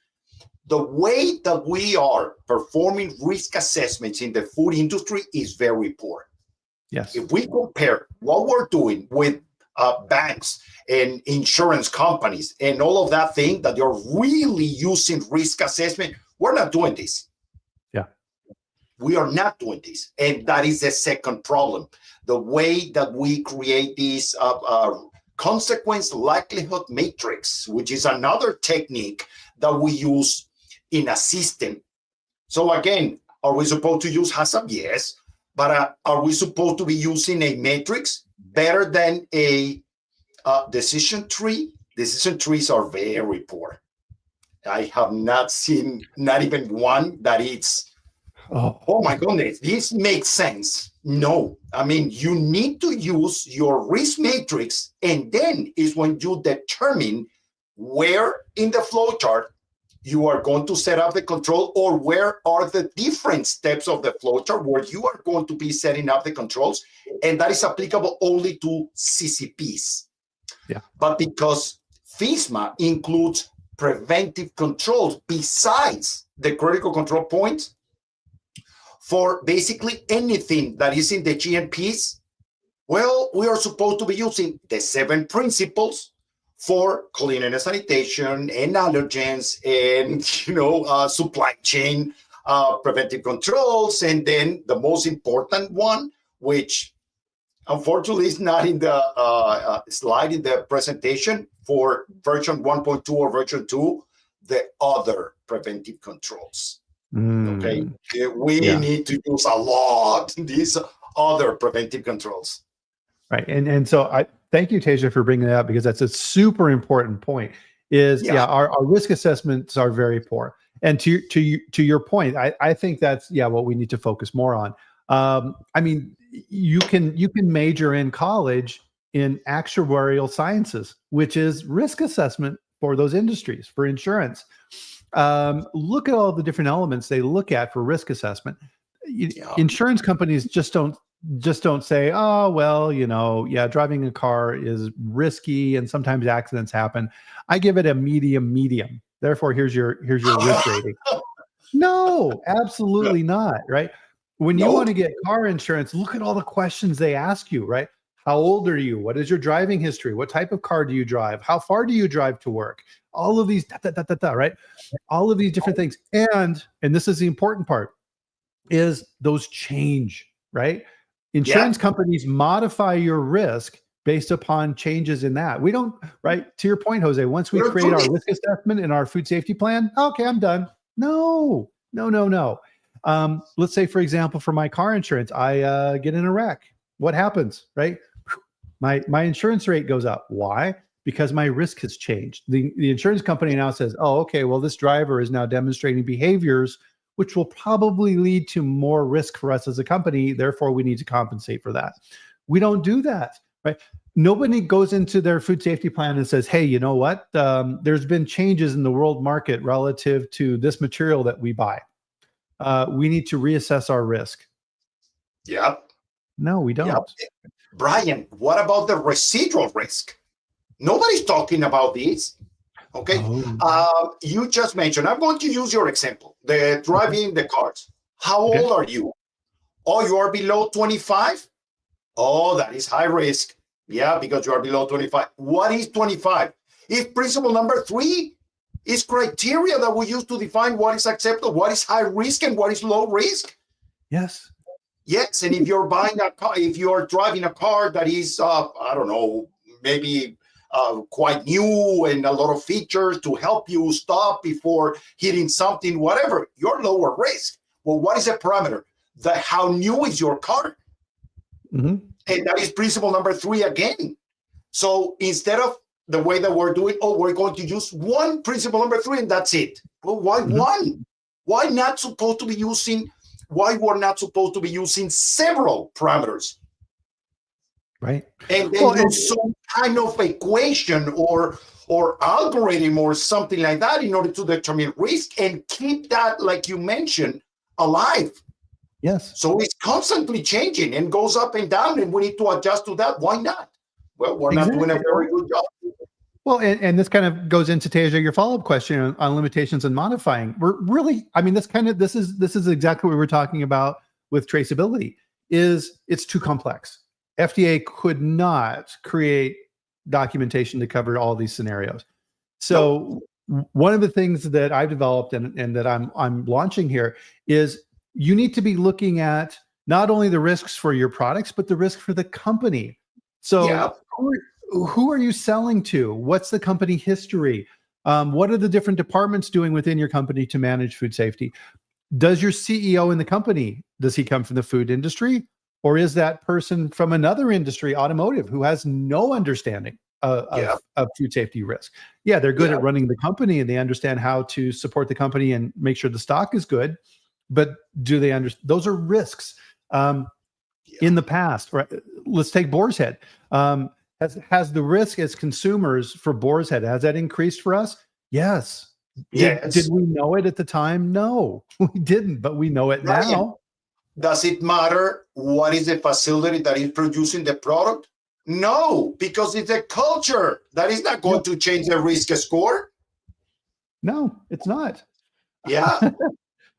The way that we are performing risk assessments in the food industry is very poor. Yes. If we compare what we're doing with banks and insurance companies and all of that thing that you're really using risk assessment, we're not doing this. Yeah. We are not doing this. And that is the second problem. The way that we create this consequence likelihood matrix, which is another technique that we use in a system. So again, are we supposed to use HACCP? Yes. But are we supposed to be using a matrix better than a decision tree? Decision trees are very poor. I have not seen not even one that it's, oh my goodness, this makes sense. No, I mean, you need to use your risk matrix, and then is when you determine where in the flowchart you are going to set up the control, or where are the different steps of the flowchart where you are going to be setting up the controls. And that is applicable only to CCPs. Yeah. But because FISMA includes preventive controls besides the critical control points, for basically anything that is in the GMPs, well, we are supposed to be using the 7 principles for cleanliness, sanitation, and allergens, and supply chain preventive controls, and then the most important one, which unfortunately is not in the slide in the presentation for version 1.2 or version 2, the other preventive controls. Okay, we need to use a lot these other preventive controls. Right, and so I thank you, Tasia, for bringing that up, because that's a super important point. Our risk assessments are very poor, and to your point, I think that's what we need to focus more on. I mean, you can major in college in actuarial sciences, which is risk assessment for those industries, for insurance. Look at all the different elements they look at for risk assessment. Insurance companies just don't say, oh, well, yeah, driving a car is risky and sometimes accidents happen. I give it a medium. Therefore, here's your risk rating. No, absolutely not. Right. When you want to get car insurance, look at all the questions they ask you, right? How old are you? What is your driving history? What type of car do you drive? How far do you drive to work? All of these, right? All of these different things. And this is the important part, is those change, right? Insurance companies modify your risk based upon changes in that. We don't, right? To your point, Jose, once we create our risk assessment in our food safety plan, okay, I'm done. No. Let's say, for example, for my car insurance, I get in a wreck. What happens, right? My insurance rate goes up. Why? Because my risk has changed. The insurance company now says, oh, okay, well, this driver is now demonstrating behaviors which will probably lead to more risk for us as a company. Therefore, we need to compensate for that. We don't do that, right? Nobody goes into their food safety plan and says, hey, you know what? There's been changes in the world market relative to this material that we buy. We need to reassess our risk. Yep. No, we don't. Yep. Brian, what about the residual risk? Nobody's talking about this. Okay. You just mentioned, I'm going to use your example, the driving the cars. How old are you? Oh, you are below 25? Oh, that is high risk. Yeah, because you are below 25. What is 25? It's principle number 3. It's criteria that we use to define what is acceptable, what is high risk and what is low risk. Yes. Yes. And if you're buying a car, if you're driving a car that is, I don't know, maybe quite new and a lot of features to help you stop before hitting something, whatever, you're lower risk. Well, what is the parameter? How new is your car? And that is principle number 3 again. So instead of the way that we're doing, we're going to use one principle number 3 and that's it. Well, why one? Why we're not supposed to be using several parameters? Right. And then use some kind of equation or algorithm or something like that in order to determine risk and keep that, like you mentioned, alive. Yes. So it's constantly changing and goes up and down, and we need to adjust to that. Why not? Well, we're not doing a very good job. Well, and this kind of goes into, Teja, your follow-up question on limitations and modifying. We're really, I mean, this is exactly what we're talking about with traceability. It's too complex. FDA could not create documentation to cover all these scenarios. So one of the things that I've developed and that I'm launching here is you need to be looking at not only the risks for your products, but the risk for the company. So who are you selling to? What's the company history? What are the different departments doing within your company to manage food safety? Does your CEO in the company, does he come from the food industry? Or is that person from another industry, automotive, who has no understanding of food safety risk? Yeah, they're good at running the company and they understand how to support the company and make sure the stock is good. But do they understand? Those are risks. In the past, right? Let's take Boar's Head. Has the risk as consumers for Boar's Head, has that increased for us? Yes. Did we know it at the time? No, we didn't, but we know it now. Does it matter what is the facility that is producing the product? No, because it's a culture. That is not going to change the risk score. No, it's not. Yeah.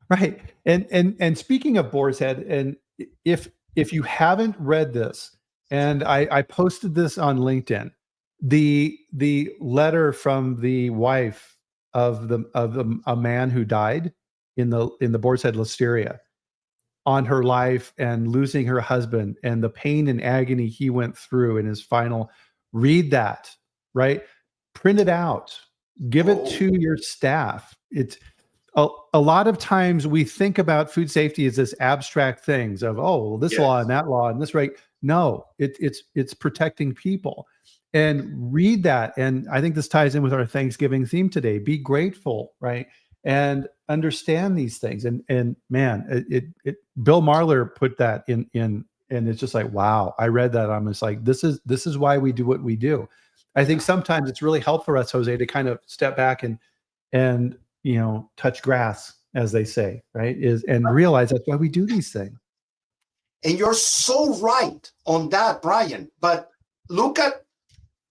Right. And speaking of Boar's Head, and if you haven't read this, and I posted this on LinkedIn, the letter from the wife of a man who died in the Boar's Head listeria, on her life and losing her husband and the pain and agony he went through in his final, read that, right? Print it out, give it to your staff. It's a lot of times we think about food safety as this abstract things of, this law and that law and this, right? No, it's protecting people. And read that. And I think this ties in with our Thanksgiving theme today. Be grateful, right? And understand these things. And man, Bill Marler put that in, and it's just like, wow, I read that. I'm just like, this is why we do what we do. I think sometimes it's really helpful for us, Jose, to kind of step back and touch grass, as they say, right? And realize that's why we do these things. And you're so right on that, Brian. But look at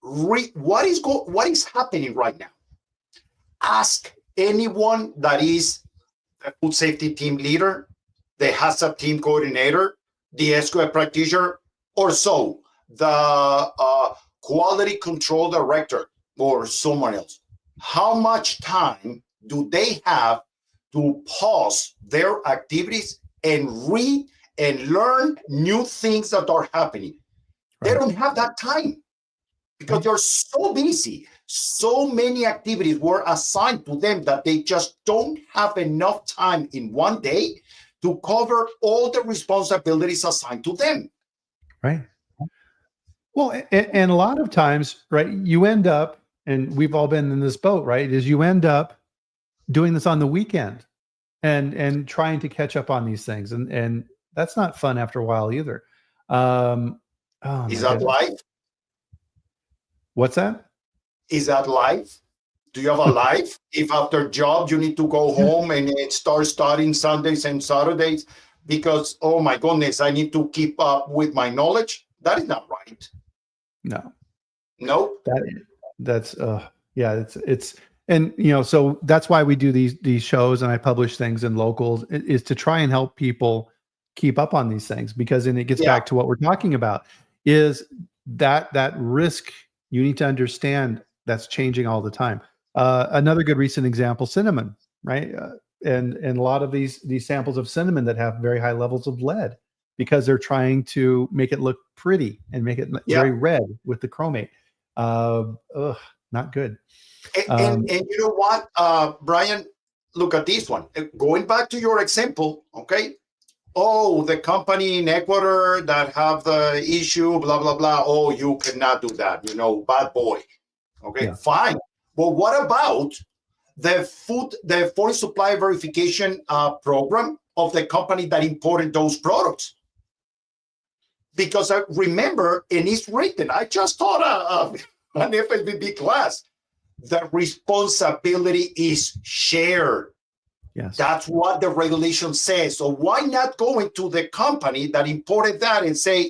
what is happening right now. Ask anyone that is a food safety team leader, the hazard team coordinator, the SQL practitioner, or the quality control director, or someone else. How much time do they have to pause their activities and read and learn new things that are happening? Right. They don't have that time because they're so busy. So many activities were assigned to them that they just don't have enough time in one day to cover all the responsibilities assigned to them. Right. Well, and a lot of times, right, you end up, and we've all been in this boat, right, is you end up doing this on the weekend and trying to catch up on these things. And that's not fun after a while either. Is that life? What's that? Is that life? Do you have a life? If after job you need to go home and start studying Sundays and Saturdays because, oh my goodness, I need to keep up with my knowledge? That is not right. No. Nope. That's it's and so that's why we do these shows, and I publish things in locals, is to try and help people keep up on these things, because then it gets back to what we're talking about, is that risk you need to understand that's changing all the time. Another good recent example, cinnamon, right? And a lot of these samples of cinnamon that have very high levels of lead, because they're trying to make it look pretty and make it very red with the chromate. Not good. And you know what, Brian, look at this one. Going back to your example, okay? Oh, the company in Ecuador that have the issue, blah, blah, blah. Oh, you cannot do that, bad boy. Okay, fine. But what about the foreign supply verification program of the company that imported those products? Because I remember, and it's written, I just taught an FLBB class, the responsibility is shared. Yes. That's what the regulation says. So why not go into the company that imported that and say,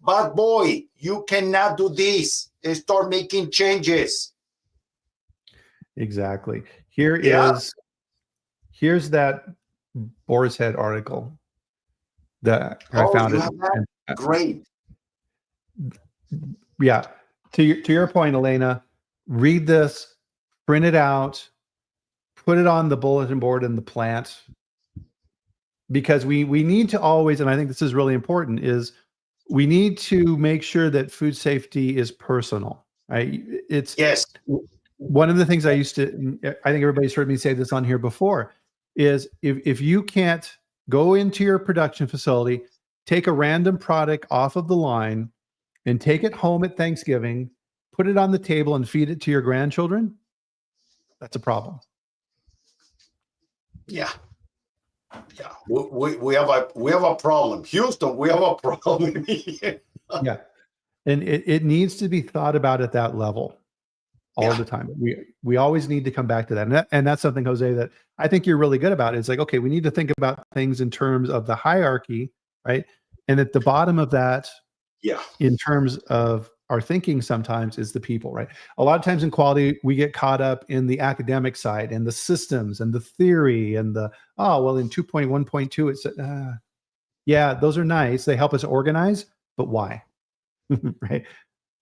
bad boy, you cannot do this, and start making changes? Exactly. Here's that Boar's Head article that I found. You have that? Great. Yeah. To your point, Elena, read this, print it out, put it on the bulletin board in the plant, because we need to always, and I think this is really important, is we need to make sure that food safety is personal, right? It's one of the things I think everybody's heard me say this on here before, is if you can't go into your production facility, take a random product off of the line and take it home at Thanksgiving, put it on the table and feed it to your grandchildren, that's a problem. Yeah. We have a problem. Houston, we have a problem. Yeah. And it needs to be thought about at that level all the time. We always need to come back to that. And that's something, Jose, that I think you're really good about. It's like, okay, we need to think about things in terms of the hierarchy, right? And at the bottom of that, in terms of our thinking, sometimes is the people, right? A lot of times in quality, we get caught up in the academic side and the systems and the theory and in 2.1.2, it's those are nice. They help us organize, but why? Right?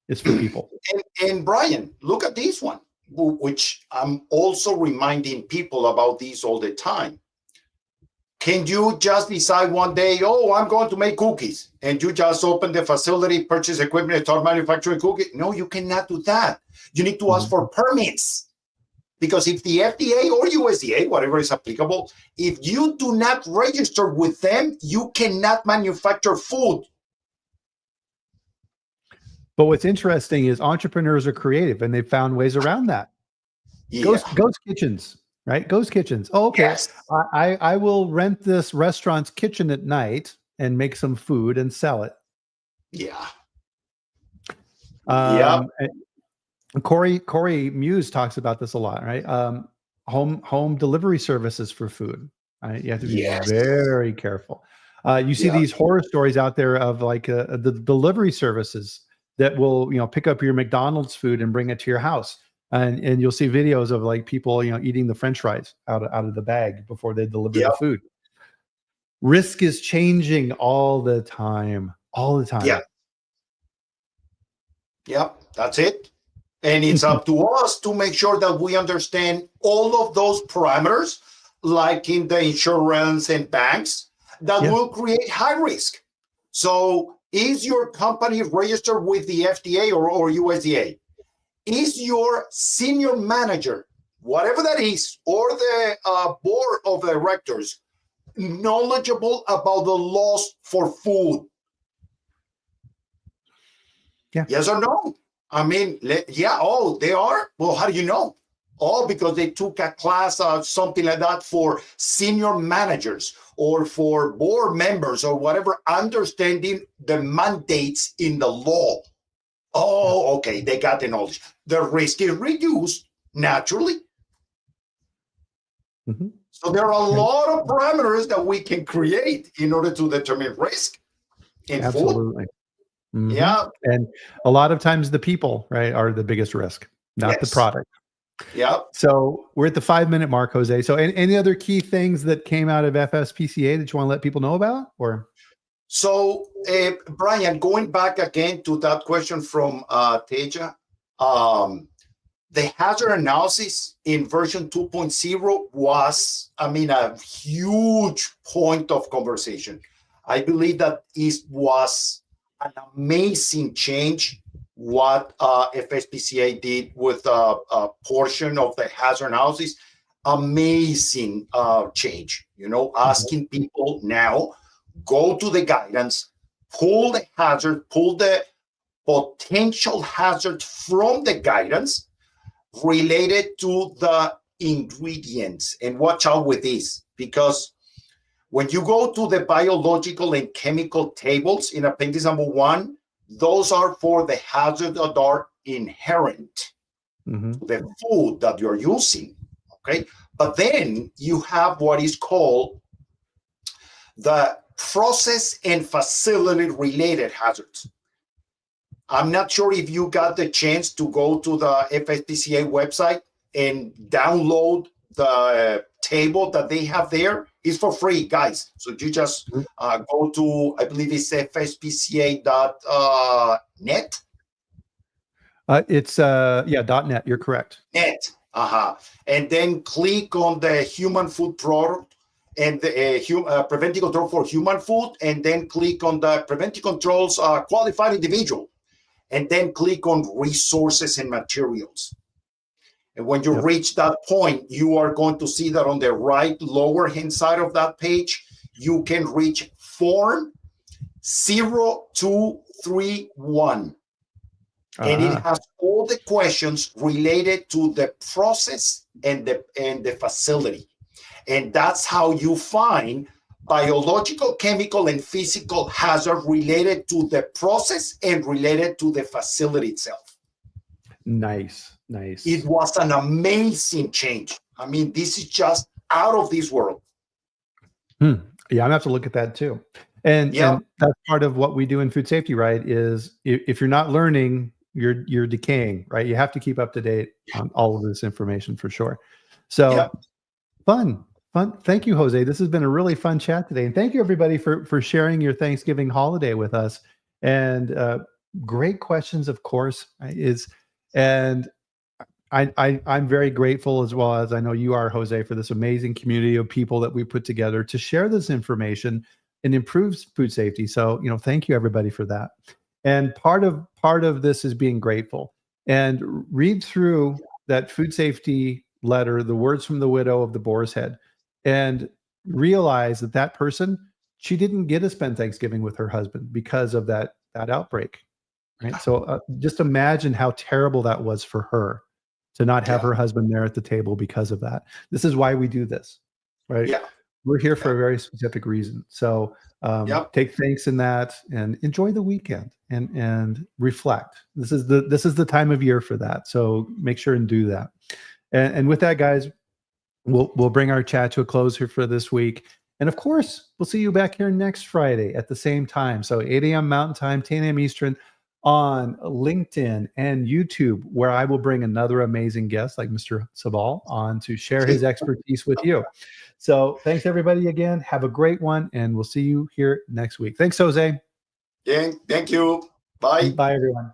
It's for people. And Brian, look at this one, which I'm also reminding people about this all the time. Can you just decide one day, oh, I'm going to make cookies, and you just open the facility, purchase equipment, and start manufacturing cookies? No, you cannot do that. You need to ask for permits, because if the FDA or USDA, whatever is applicable, if you do not register with them, you cannot manufacture food. But what's interesting is entrepreneurs are creative, and they've found ways around that. Ghost kitchens. Right? Ghost kitchens. Oh, okay. Yes. I will rent this restaurant's kitchen at night and make some food and sell it. Yeah. Corey Muse talks about this a lot, right? Home delivery services for food. Right? You have to be Yes. very careful. You see Yeah. these horror stories out there of like the delivery services that will, pick up your McDonald's food and bring it to your house, and you'll see videos of like people, eating the French fries out of the bag before they deliver Yeah. the food. Risk is changing all the time, all the time. Yeah. Yeah. That's it. And it's up to us to make sure that we understand all of those parameters, like in the insurance and banks, that will create high risk. So, is your company registered with the FDA or USDA? Is your senior manager, whatever that is, or the board of directors, knowledgeable about the laws for food? Yeah. Yes or no? I mean, yeah, oh, they are? Well, how do you know? Oh, because they took a class or something like that for senior managers or for board members or whatever, understanding the mandates in the law. Oh, okay, they got the knowledge. The risk is reduced naturally. Mm-hmm. So there are a lot of parameters that we can create in order to determine risk in Absolutely. food. Mm-hmm. Yeah. And a lot of times the people, right, are the biggest risk, not the product. Yeah. So we're at the 5-minute mark, Jose. So any other key things that came out of FSPCA that you want to let people know about? Or so, Brian, going back again to that question from Teja, the hazard analysis in version 2.0 was, a huge point of conversation. I believe that it was an amazing change what FSPCA did with a portion of the hazard analysis. Amazing change, asking people now, go to the guidance, pull the hazard, pull the potential hazard from the guidance related to the ingredients. And watch out with this, because when you go to the biological and chemical tables in Appendix number 1, those are for the hazards that are inherent to the food that you're using. Okay. But then you have what is called the process and facility related hazards. I'm not sure if you got the chance to go to the FSPCA website and download the table that they have there. It's for free, guys. So you just go to, I believe it's fspca.net. It's .net. You're correct. Net. And then click on the human food product and the preventive control for human food, and then click on the preventive controls qualified individual, and then click on resources and materials. And when you reach that point, you are going to see that on the right lower hand side of that page, you can reach form 0231. And it has all the questions related to the process and the facility. And that's how you find biological, chemical, and physical hazard related to the process and related to the facility itself. Nice. It was an amazing change. This is just out of this world. Yeah, I'm gonna have to look at that too. And that's part of what we do in food safety, right? Is if you're not learning, you're decaying, right? You have to keep up to date on all of this information for sure. So fun. Thank you, Jose. This has been a really fun chat today. And thank you everybody for sharing your Thanksgiving holiday with us. And great questions, of course, and I'm very grateful, as well as I know you are, Jose, for this amazing community of people that we put together to share this information and improve food safety. So, thank you everybody for that. And part of this is being grateful, and read through that food safety letter, the words from the widow of the boar's head, and realize that person, she didn't get to spend Thanksgiving with her husband because of that outbreak, right? So just imagine how terrible that was for her to not have her husband there at the table because of that. This is why we do this, right? We're here for a very specific reason. So Yep. take thanks in that and enjoy the weekend and reflect. This is the time of year for that. So make sure and do that. And with that, guys, we'll bring our chat to a close here for this week. And of course, we'll see you back here next Friday at the same time. So 8 a.m. Mountain Time, 10 a.m. Eastern on LinkedIn and YouTube, where I will bring another amazing guest like Mr. Sabal on to share his expertise with you. So thanks, everybody, again. Have a great one, and we'll see you here next week. Thanks, Jose. Yeah, thank you. Bye. Bye, everyone.